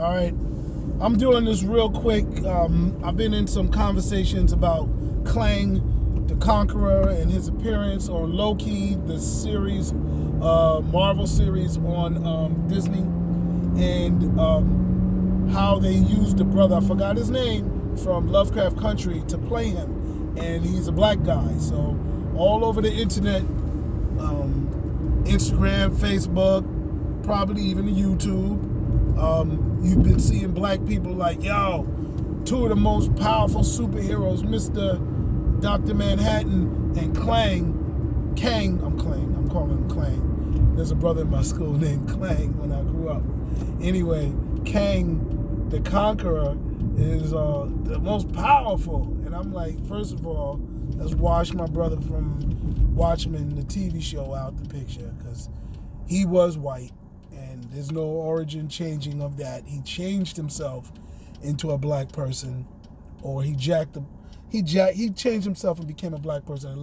All right. I'm doing this real quick. I've been in some conversations about Kang the Conqueror and his appearance on Loki, the series, Marvel series on Disney, and how they used the brother, I forgot his name, from Lovecraft Country to play him. And he's a black guy. So all over the internet, Instagram, Facebook, probably even YouTube, you've been seeing black people like, yo, two of the most powerful superheroes, Mr. Dr. Manhattan and Kang, I'm calling him Klang. There's a brother in my school named Klang when I grew up. Anyway, Kang the Conqueror is the most powerful. And I'm like, first of all, let's wash my brother from Watchmen, the TV show, out the picture, because he was white. And there's no origin changing of that. He changed himself into a black person, or he changed himself and became a black person and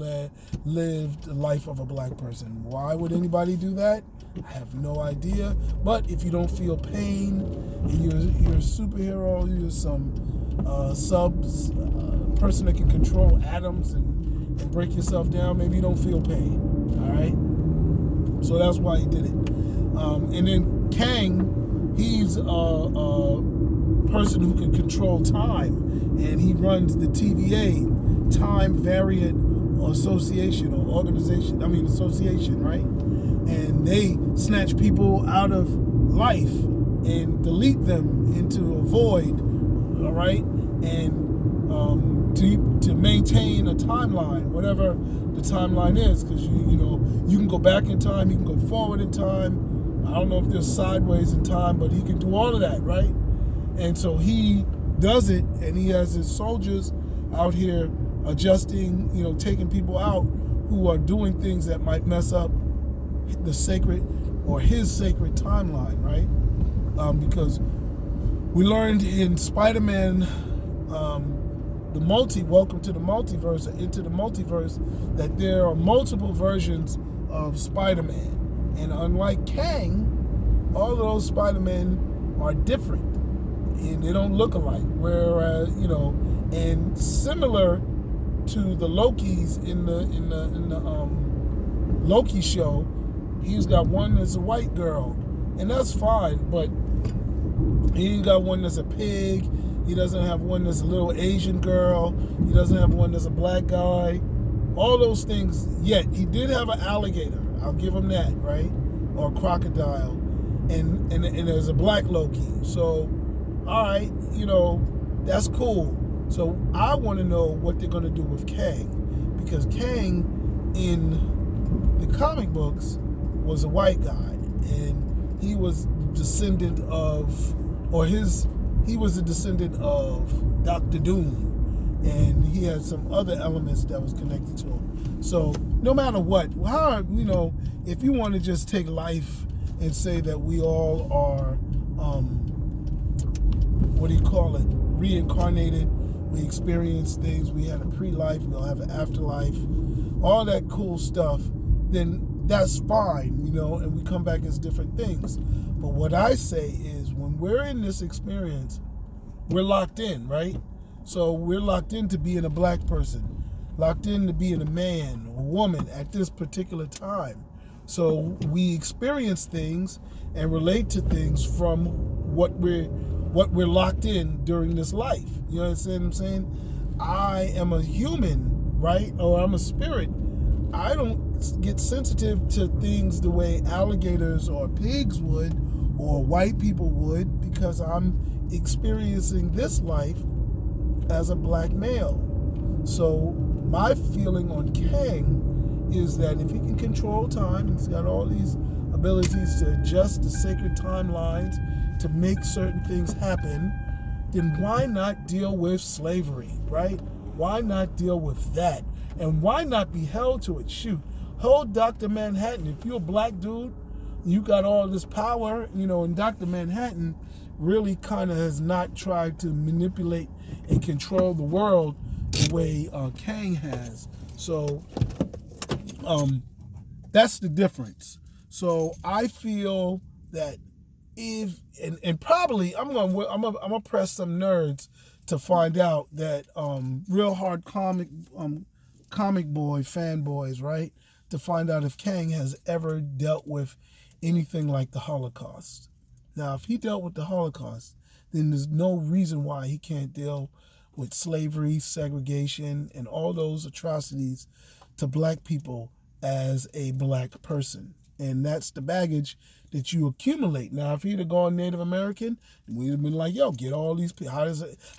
lived the life of a black person. Why would anybody do that? I have no idea. But if you don't feel pain and you're a superhero, you're some person that can control atoms and break yourself down, maybe you don't feel pain. All right? So that's why he did it. And then Kang, he's a person who can control time, and he runs the TVA, Time Variant Association, right? And they snatch people out of life and delete them into a void, all right? And to maintain a timeline, whatever the timeline is, because you can go back in time, you can go forward in time. I don't know if there's sideways in time, but he can do all of that, right? And so he does it, and he has his soldiers out here adjusting, taking people out who are doing things that might mess up the sacred or his sacred timeline, right? Because we learned in Spider-Man, Welcome to the Multiverse, or Into the Multiverse, that there are multiple versions of Spider-Man. And unlike Kang, all of those Spider-Men are different, and they don't look alike. Whereas, and similar to the Lokis in the Loki show, he's got one that's a white girl, and that's fine. But he ain't got one that's a pig. He doesn't have one that's a little Asian girl. He doesn't have one that's a black guy. All those things. Yet he did have an alligator. I'll give him that, right? Or a crocodile. And there's a black Loki. So, all right, that's cool. So I want to know what they're going to do with Kang. Because Kang in the comic books was a white guy. And he was descendant of, he was a descendant of Dr. Doom. And he had some other elements that was connected to him. So no matter what, if you want to just take life and say that we all are, reincarnated, we experience things, we had a pre-life, we'll have an afterlife, all that cool stuff, then that's fine, and we come back as different things. But what I say is, when we're in this experience, we're locked in, right? So we're locked into being a black person, locked into being a man or woman at this particular time. So we experience things and relate to things from what we're locked in during this life. You understand what I'm saying? I am a human, right? Or I'm a spirit. I don't get sensitive to things the way alligators or pigs would, or white people would, because I'm experiencing this life as a black male. So my feeling on Kang is that if he can control time, he's got all these abilities to adjust the sacred timelines to make certain things happen, then why not deal with slavery, right? Why not deal with that? And why not be held to it? Shoot, hold Dr. Manhattan. If you're a black dude, you got all this power, and Dr. Manhattan really kind of has not tried to manipulate and control the world the way Kang has. So that's the difference. So I feel that and probably I'm gonna press some nerds to find out that real hard comic boy fanboys, right? To find out if Kang has ever dealt with anything like the Holocaust. Now, if he dealt with the Holocaust, then there's no reason why he can't deal with slavery, segregation, and all those atrocities to black people as a black person. And that's the baggage that you accumulate. Now, if he'd have gone Native American, we'd have been like, yo, get all these people.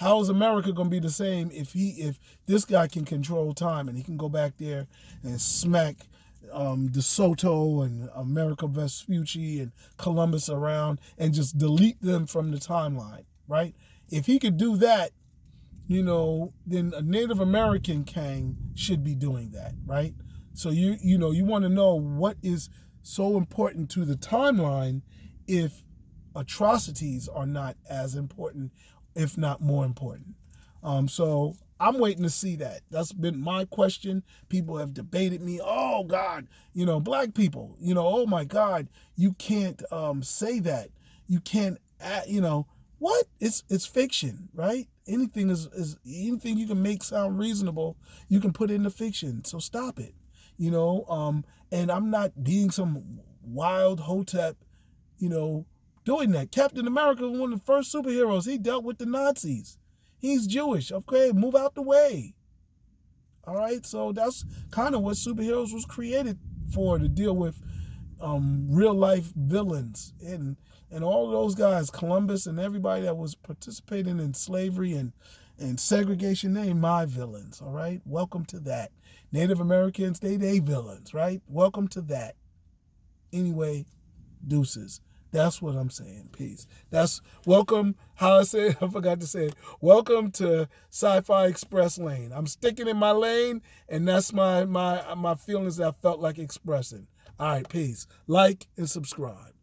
How is America going to be the same if this guy can control time and he can go back there and smack DeSoto and America Vespucci and Columbus around and just delete them from the timeline, right? If he could do that, then a Native American Kang should be doing that, right? So you want to know what is so important to the timeline if atrocities are not as important, if not more important. So I'm waiting to see that. That's been my question. People have debated me. Oh God, black people, oh my God, you can't say that. You can't, what? It's fiction, right? Anything is anything you can make sound reasonable, you can put into fiction. So stop it. And I'm not being some wild hotep, doing that. Captain America was one of the first superheroes. He dealt with the Nazis. He's Jewish. Okay, move out the way. All right, so that's kind of what superheroes was created for, to deal with real life villains and all of those guys, Columbus and everybody that was participating in slavery and segregation. They ain't my villains. All right, welcome to that. Native Americans, they villains, right? Welcome to that. Anyway, deuces. That's what I'm saying. Peace. That's welcome. How I said, I forgot to say it. Welcome to Sci-Fi Express Lane. I'm sticking in my lane, and that's my feelings that I felt like expressing. All right, peace. Like and subscribe.